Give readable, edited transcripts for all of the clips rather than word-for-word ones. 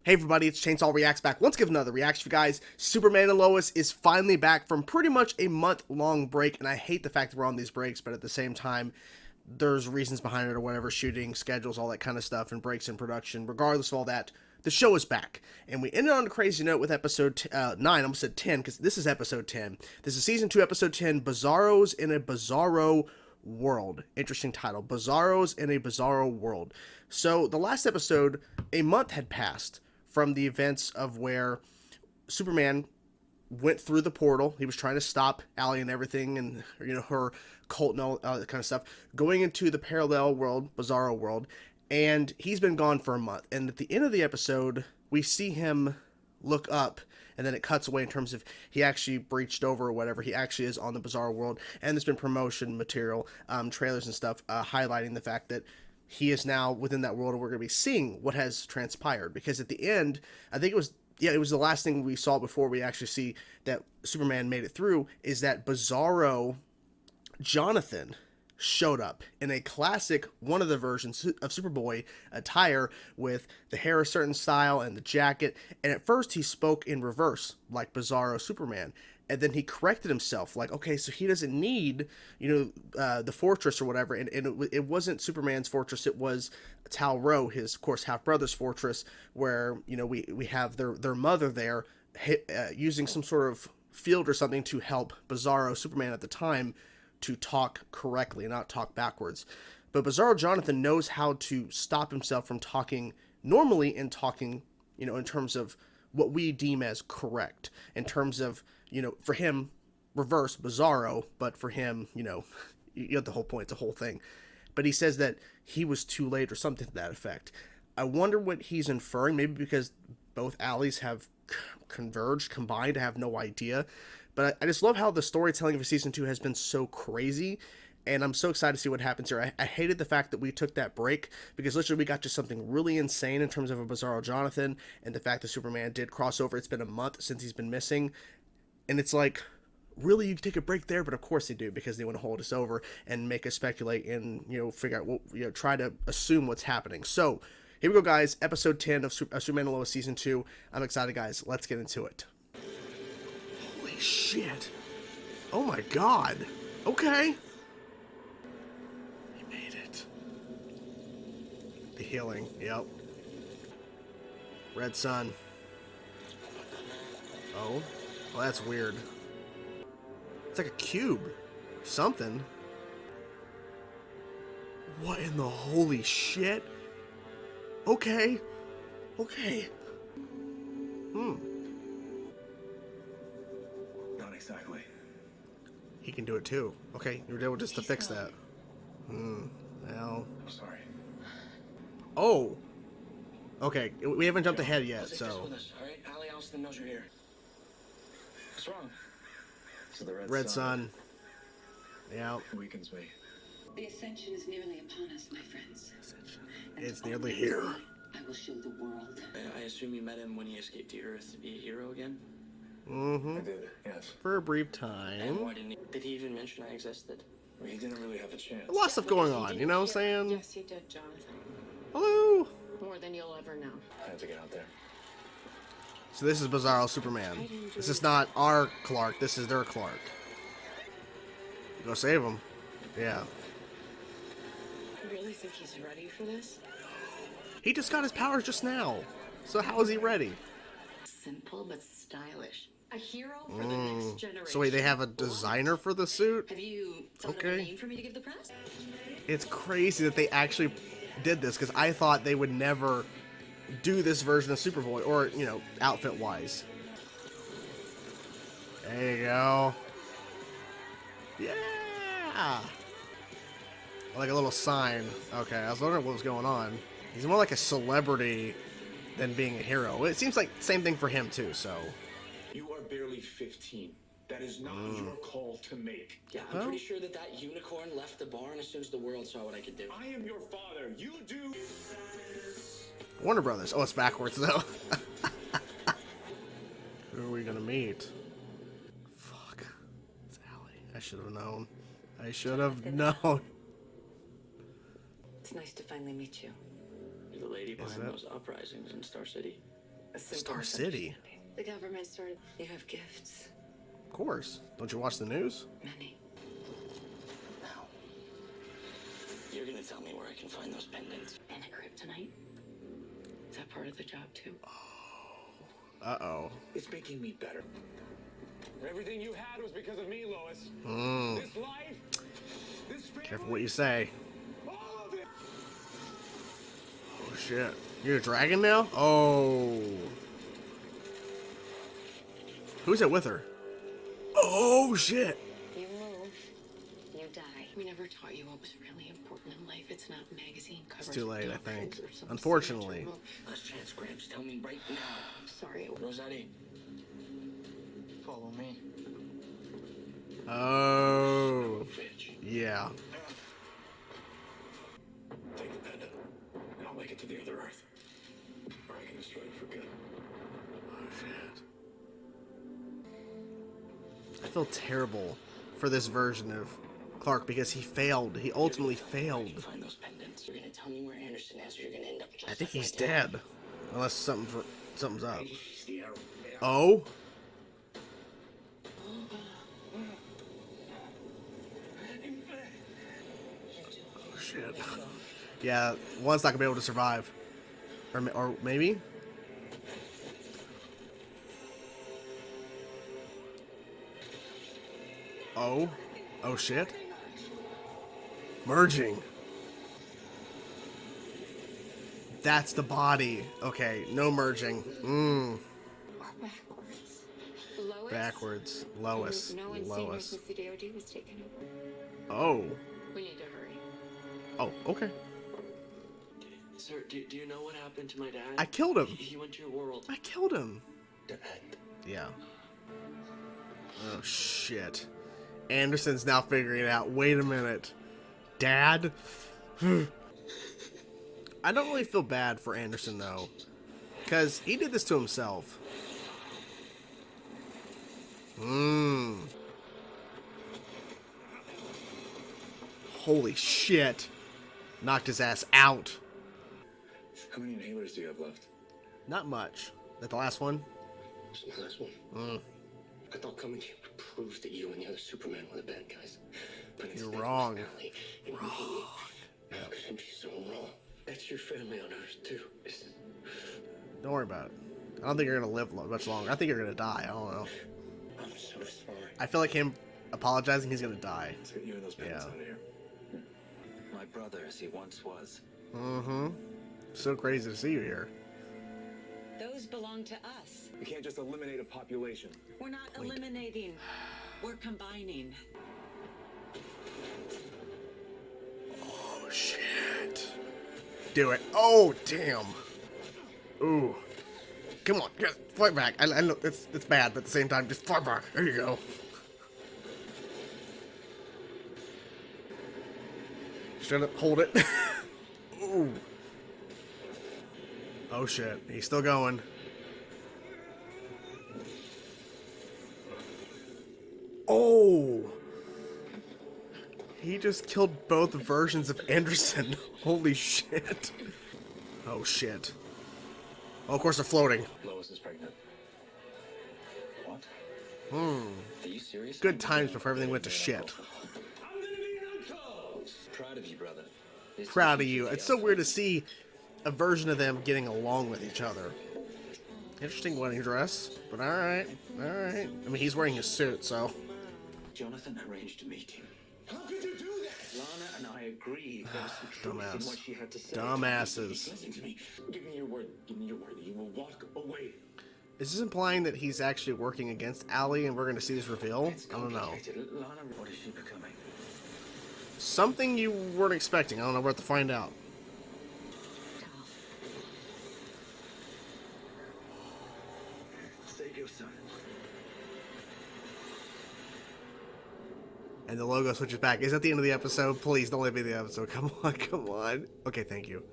Hey everybody, it's Chainsaw Reacts back once again with another reaction for you guys. Superman and Lois is finally back from pretty much a month-long break, and I hate the fact that we're on these breaks, but at the same time, there's reasons behind it or whatever, shooting, schedules, all that kind of stuff, and breaks in production. Regardless of all that, the show is back. And we ended on a crazy note with episode 9, I almost said 10, because this is episode 10. This is season 2, episode 10, Bizarros in a Bizarro World. Interesting title, Bizarros in a Bizarro World. So the last episode, a month had passed from the events of where Superman went through the portal. He was trying to stop Allie and everything, and her cult and all that kind of stuff, going into the parallel world, Bizarro world, and he's been gone for a month. And at the end of the episode, we see him look up, and then it cuts away in terms of he actually breached over or whatever. He actually is on the Bizarro world, and there's been promotion material, trailers and stuff, highlighting the fact that he is now within that world, and we're going to be seeing what has transpired. Because at the end, I think it was the last thing we saw before we actually see that Superman made it through, is that Bizarro Jonathan showed up in a classic, one of the versions of Superboy attire, with the hair a certain style and the jacket. And at first he spoke in reverse, like Bizarro Superman. And then he corrected himself, like, okay, so he doesn't need, the fortress or whatever. And it wasn't Superman's fortress, it was Tal Rho, his, of course, half-brother's fortress, where, we have their mother there, using some sort of field or something to help Bizarro Superman at the time to talk correctly, not talk backwards. But Bizarro Jonathan knows how to stop himself from talking normally and talking, in terms of what we deem as correct, in terms of, for him, reverse Bizarro, but for him, you get the whole point, the whole thing. But he says that he was too late or something to that effect. I wonder what he's inferring, maybe because both alleys have converged, combined, I have no idea. But I just love how the storytelling of Season 2 has been so crazy, and I'm so excited to see what happens here. I hated the fact that we took that break, because literally we got to something really insane in terms of a Bizarro Jonathan, and the fact that Superman did cross over. It's been a month since he's been missing, and it's like, really, you take a break there? But of course they do, because they want to hold us over and make us speculate and, figure out what, try to assume what's happening. So, here we go, guys. Episode 10 of Superman and Lois Season 2. I'm excited, guys. Let's get into it. Holy shit. Oh my god. Okay. He made it. The healing. Yep. Red sun. Oh. Well, that's weird. It's like a cube. Something. What in the holy shit? Okay. Okay. Not exactly. He can do it too. Okay, you were able just to fix that. Well. I'm sorry. Oh. Okay, we haven't jumped ahead yet, so. Alright, Allie Austin knows you're here. What's wrong? So the Red sun. Yeah. weakens me. The ascension is nearly upon us, my friends. It's nearly here. I will show the world. I assume you met him when he escaped to Earth to be a hero again? I did, yes. For a brief And time. why didn't he? Did he even mention I existed? I mean, he didn't really have a chance. A lot of stuff going on, you know what I'm saying? Yes, you did, Jonathan. Hello. More than you'll ever know. I had to get out there. So this is Bizarro Superman. This is not our Clark, this is their Clark. Go save him. Yeah. You really think he's ready for this? He just got his powers just now. So how is he ready? Simple but stylish. A hero for the next generation. So wait, they have a designer for the suit? Have you thought of a name for me to give the press? It's crazy that they actually did this, because I thought they would never do this version of Superboy, or, outfit-wise. There you go. Yeah! Like a little sign. Okay, I was wondering what was going on. He's more like a celebrity than being a hero. It seems like the same thing for him, too, so. You are barely 15. That is not your call to make. Yeah, I'm pretty sure that unicorn left the barn as soon as the world saw what I could do. I am your father. You do. Warner Brothers. Oh, it's backwards, though. Who are we gonna meet? Fuck. It's Allie. I should have known. I should have known. It's nice to finally meet you. You're the lady behind those uprisings in Star City. A simple Star assumption. City? The government started. You have gifts. Of course. Don't you watch the news? Many. Now, you're gonna tell me where I can find those pendants. And a kryptonite. Is that part of the job too? Uh-oh. It's making me better. Everything you had was because of me, Lois. This life, this family, Careful what you say. all of it. Oh, shit. You're a dragon now? Oh. Who's that with her? Oh, shit. You move, you die. We never taught you what was really important in life. It's not magazine covers. It's too late, I doctrines think. or some Unfortunately. signature book. Last chance, Gramps. Tell me right now. Sorry. Rosati. Follow me. Oh. Bitch. Yeah. Take the pendant, and I'll make it to the other Earth. Or I can destroy it for good. Oh, shit. I feel terrible for this version of Clark because he failed. He ultimately failed. Find those pendants. You're gonna tell me where Anderson is, or you're gonna end up just I think like he's my dad. dead. Unless something's up. It's the arrow. Oh? Oh, shit. Yeah, one's not gonna be able to survive. Or maybe? Oh? Oh, shit. Merging. That's the body. Okay, no merging. Or backwards. Lois. Backwards. Lois. No one seen her Lois. since the DOD was taken over. Oh. We need to hurry. Oh, okay. Sir, do you know what happened to my dad? I killed him. He went to your world. I killed him. The end. Yeah. Oh, shit. Anderson's now figuring it out. Wait a minute. Dad? I don't really feel bad for Anderson, though. Because he did this to himself. Holy shit. Knocked his ass out. How many inhalers do you have left? Not much. That the last one? This is my last one. I thought coming here would prove that you and the other Superman were the bad guys. But You're instead, wrong. your family and me. How could it be so wrong? That's your family on Earth, too. Don't worry about it. I don't think you're going to live much longer. I think you're going to die. I don't know. I'm so sorry. I feel like him apologizing, he's going to die. Let's get you and those pendants Yeah. out of here. My brother, as he once was. Mm-hmm. So crazy to see you here. Those belong to us. We can't just eliminate a population. We're not eliminating. We're combining. Oh, shit. Do it. Oh, damn. Ooh. Come on. Yes, fight back. I know it's bad, but at the same time, just fight back. There you go. Shut up. Hold it. Ooh. Oh, shit. He's still going. Oh. He just killed both versions of Anderson. Holy shit. Oh, shit. Oh, of course they're floating. Lois is pregnant. What? Are you serious? Good times before everything went to shit. I'm gonna be an uncle! Proud of you, brother. Proud of you. It's so weird to see a version of them getting along with each other. Interesting wedding dress, but alright. Alright. I mean, he's wearing his suit, so. Jonathan arranged a meeting. How could you do that? Lana and I agreed there was some truth in Dumbass. what she had to say. Dumbasses. Listen to me. Give me your word. Give me your word that you will walk away. Is this implying that he's actually working against Allie and we're going to see this reveal? I don't know. Complicated. Lana, what is she becoming? Something you weren't expecting. I don't know. We're about to find out. Save your son. And the logo switches back. Is that the end of the episode? Please don't let me be the episode. Come on, come on. Okay, thank you.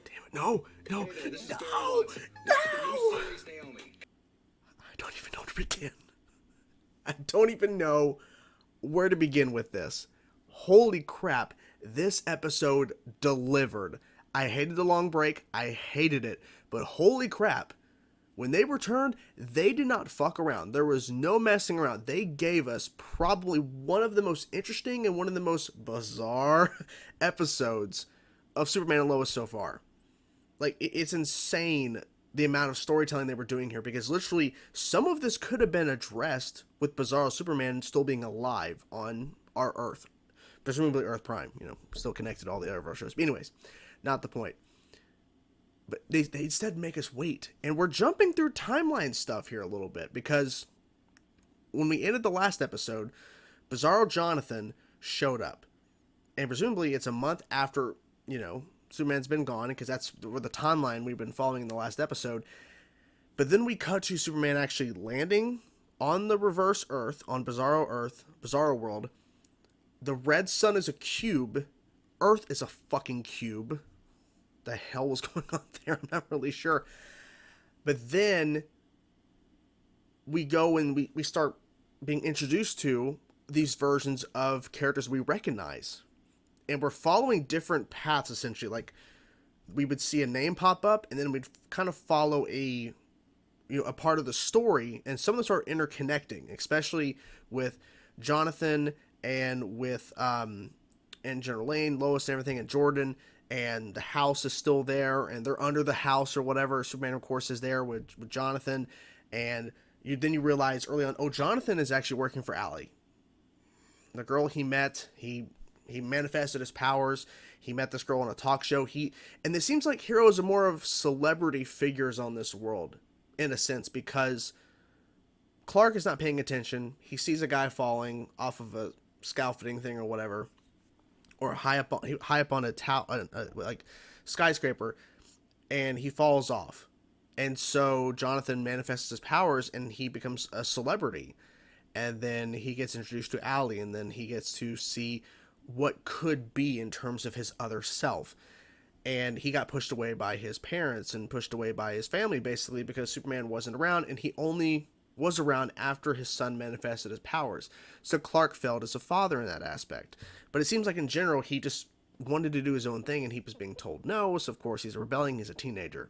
Damn it. No, no, no, no! I don't even know where to begin. I don't even know where to begin with this. Holy crap. This episode delivered. I hated the long break. I hated it. But holy crap, when they returned, they did not fuck around. There was no messing around. They gave us probably one of the most interesting and one of the most bizarre episodes of Superman and Lois so far. Like, it's insane the amount of storytelling they were doing here, because literally some of this could have been addressed with Bizarro Superman still being alive on our Earth. Presumably Earth Prime, still connected to all the other shows. But anyways, not the point. But they instead make us wait. And we're jumping through timeline stuff here a little bit, because when we ended the last episode, Bizarro Jonathan showed up. And presumably it's a month after, Superman's been gone, because that's the timeline we've been following in the last episode. But then we cut to Superman actually landing on the reverse Earth, on Bizarro World. The red sun is a cube. Earth is a fucking cube. The hell was going on there? I'm not really sure. But then we go and we start being introduced to these versions of characters we recognize. And we're following different paths, essentially. Like, we would see a name pop up, and then we'd kind of follow a part of the story, and some of them start interconnecting, especially with Jonathan and with and General Lane, Lois and everything, and Jordan. And the house is still there, and they're under the house or whatever. Superman, of course, is there with Jonathan, and then you realize early on, Jonathan is actually working for Allie. The girl he met, he manifested his powers. He met this girl on a talk show. And it seems like heroes are more of celebrity figures on this world, in a sense, because Clark is not paying attention. He sees a guy falling off of a scaffolding thing or whatever, or high up on a skyscraper, and he falls off. And so Jonathan manifests his powers, and he becomes a celebrity. And then he gets introduced to Allie, and then he gets to see what could be in terms of his other self. And he got pushed away by his parents and pushed away by his family, basically, because Superman wasn't around, and he only was around after his son manifested his powers. So Clark failed as a father in that aspect. But it seems like in general, he just wanted to do his own thing, and he was being told no. So of course he's rebelling. He's a teenager.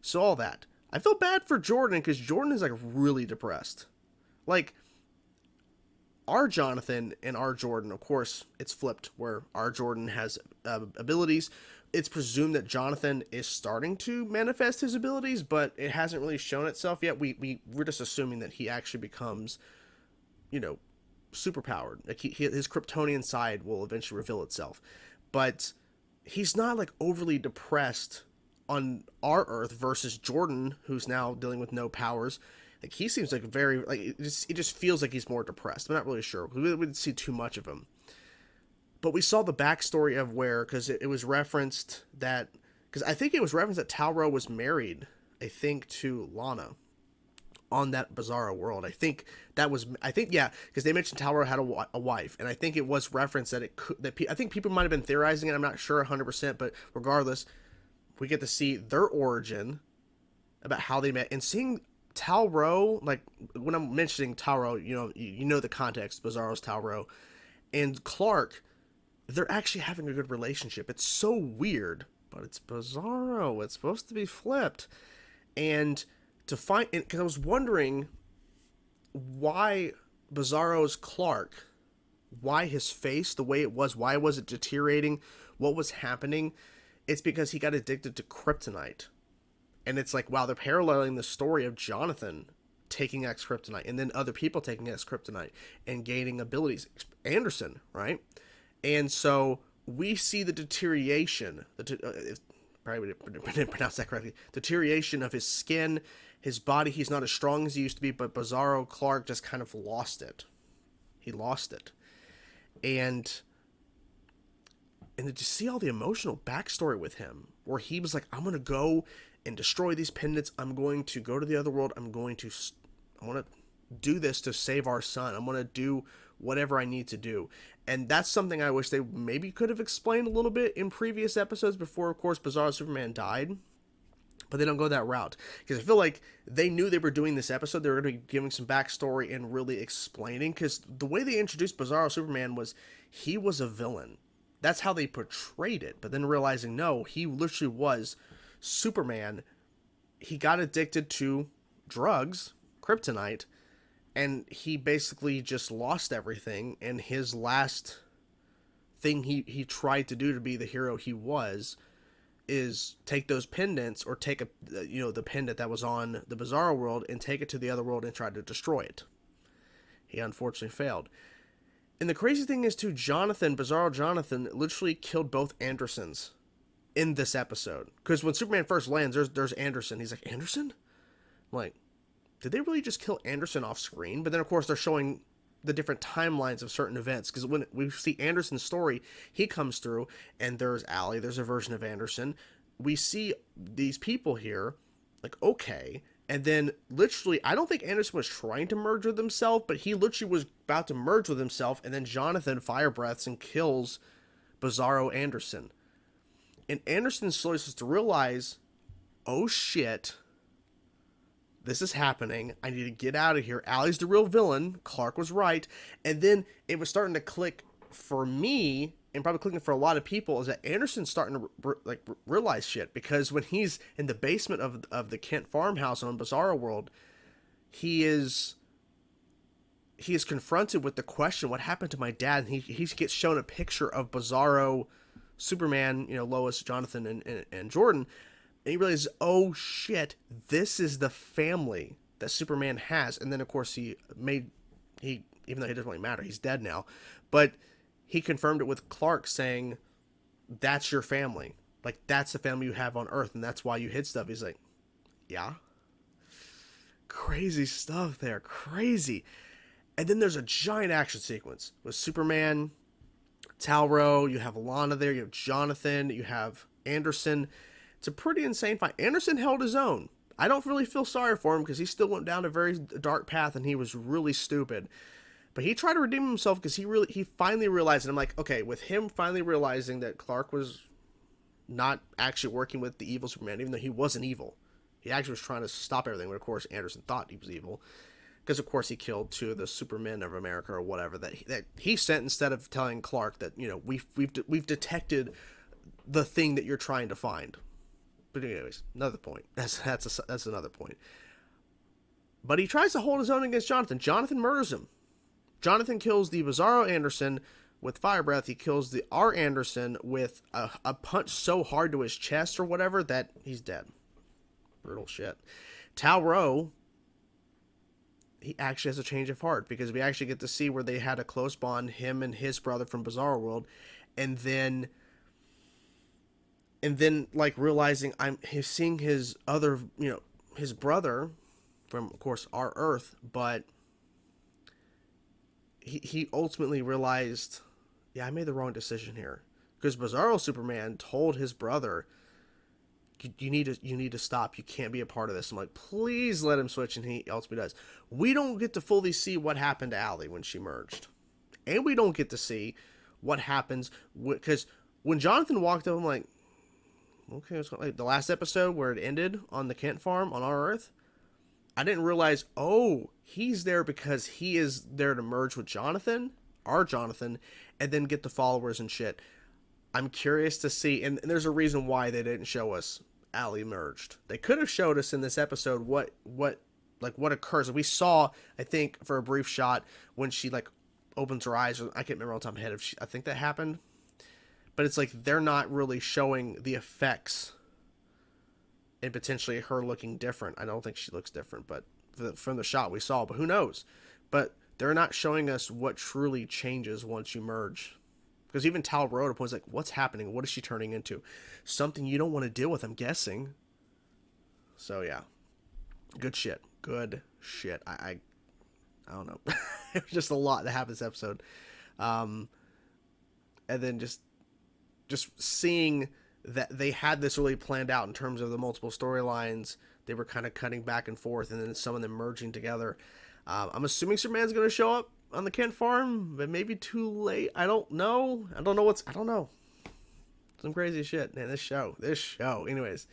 So all that. I feel bad for Jordan, because Jordan is like really depressed. Like, our Jonathan and our Jordan, of course, it's flipped, where our Jordan has abilities. It's presumed that Jonathan is starting to manifest his abilities, but it hasn't really shown itself yet. We're just assuming that he actually becomes, superpowered. Like his Kryptonian side will eventually reveal itself. But he's not like overly depressed on our Earth versus Jordan, who's now dealing with no powers. Like, he seems like very, like, it just feels like he's more depressed. I'm not really sure. We didn't see too much of him. But we saw the backstory of where, because it was referenced that, because I think it was referenced that Talro was married, I think, to Lana on that Bizarro world. I think, yeah, because they mentioned Talro had a wife, and I think it was referenced that I think people might have been theorizing it, I'm not sure 100%, but regardless, we get to see their origin, about how they met, and seeing Talro, like, when I'm mentioning Talro, you know the context, Bizarro's Talro, and Clark, they're actually having a good relationship. It's so weird, but it's Bizarro. It's supposed to be flipped. And to find, because I was wondering why Bizarro's Clark, why his face, the way it was, why was it deteriorating, what was happening? It's because he got addicted to kryptonite. And it's like, wow, they're paralleling the story of Jonathan taking X kryptonite, and then other people taking X kryptonite and gaining abilities. Anderson, right? And so we see the deterioration, probably didn't pronounce that correctly, deterioration of his skin, his body. He's not as strong as he used to be, but Bizarro Clark just kind of lost it. He lost it. And to just see all the emotional backstory with him, where he was like, I'm going to go and destroy these pendants. I'm going to go to the other world. I want to do this to save our son. I'm going to do whatever I need to do. And that's something I wish they maybe could have explained a little bit in previous episodes before, of course, Bizarro Superman died. But they don't go that route. Because I feel like they knew they were doing this episode. They were going to be giving some backstory and really explaining. Because the way they introduced Bizarro Superman was he was a villain. That's how they portrayed it. But then realizing, no, he literally was Superman. He got addicted to drugs, kryptonite, and he basically just lost everything. And his last thing he tried to do to be the hero he was is take those pendants, or take the pendant that was on the Bizarro world and take it to the other world and try to destroy it. He unfortunately failed. And the crazy thing is too, Bizarro Jonathan literally killed both Andersons in this episode. Because when Superman first lands, there's Anderson. He's like, Anderson? I'm like, did they really just kill Anderson off screen? But then of course they're showing the different timelines of certain events, because when we see Anderson's story, he comes through and there's Allie, there's a version of Anderson. We see these people here, like, okay, and then literally, I don't think Anderson was trying to merge with himself, but he literally was about to merge with himself, and then Jonathan fire breaths and kills Bizarro Anderson. And Anderson slowly starts to realize, oh shit, this is happening. I need to get out of here. Allie's the real villain. Clark was right. And then it was starting to click for me, and probably clicking for a lot of people, is that Anderson's starting to realize shit. Because when he's in the basement of the Kent farmhouse on Bizarro World, he is confronted with the question, what happened to my dad? And he gets shown a picture of Bizarro, Superman, Lois, Jonathan, and Jordan. And he realizes, oh shit, this is the family that Superman has. And then of course even though he doesn't really matter, he's dead now, but he confirmed it with Clark saying, that's your family. Like, that's the family you have on Earth, and that's why you hid stuff. He's like, yeah. Crazy stuff there. Crazy. And then there's a giant action sequence with Superman, Talro, you have Lana there, you have Jonathan, you have Anderson. It's a pretty insane fight. Anderson held his own. I don't really feel sorry for him, because he still went down a very dark path and he was really stupid. But he tried to redeem himself, because he finally realized, and I'm like, okay, with him finally realizing that Clark was not actually working with the evil Superman, even though he wasn't evil. He actually was trying to stop everything, but of course Anderson thought he was evil. Because of course he killed two of the Supermen of America or whatever that he sent, instead of telling Clark that, we've detected the thing that you're trying to find. But anyways, another point. That's another point. But he tries to hold his own against Jonathan. Jonathan murders him. Jonathan kills the Bizarro Anderson with fire breath. He kills the R. Anderson with a punch so hard to his chest or whatever that he's dead. Brutal shit. Talro, he actually has a change of heart, because we actually get to see where they had a close bond, him and his brother from Bizarro World, and then like realizing he's seeing his other, his brother from, of course, our Earth, but he ultimately realized, yeah, I made the wrong decision here, because Bizarro Superman told his brother, you need to stop. You can't be a part of this. I'm like, please let him switch, and he ultimately does. We don't get to fully see what happened to Allie when she merged, and we don't get to see what happens because when Jonathan walked up, I'm like, okay, it's like the last episode where it ended on the Kent farm on our Earth. I didn't realize, oh, he's there because he is there to merge with Jonathan, our Jonathan, and then get the followers and shit. I'm curious to see, and there's a reason why they didn't show us Allie merged. They could have showed us in this episode what occurs. We saw, I think, for a brief shot when she opens her eyes. I can't remember all the time ahead I think that happened, but it's like they're not really showing the effects and potentially her looking different. I don't think she looks different, but from the shot we saw, but who knows? But they're not showing us what truly changes once you merge. Because even Tal wrote up was like, what's happening? What is she turning into? Something you don't want to deal with, I'm guessing. So yeah. Good shit. Good shit. I don't know. It was just a lot that happened this episode. And then just seeing that they had this really planned out in terms of the multiple storylines. They were kind of cutting back and forth, and then some of them merging together. I'm assuming Superman's going to show up on the Kent farm, but maybe too late. I don't know. I don't know. Some crazy shit, man. This show. Anyways,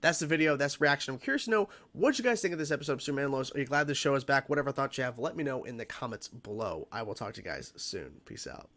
that's the video. That's reaction. I'm curious to know what you guys think of this episode of Superman and Lois. Are you glad this show is back? Whatever thoughts you have, let me know in the comments below. I will talk to you guys soon. Peace out.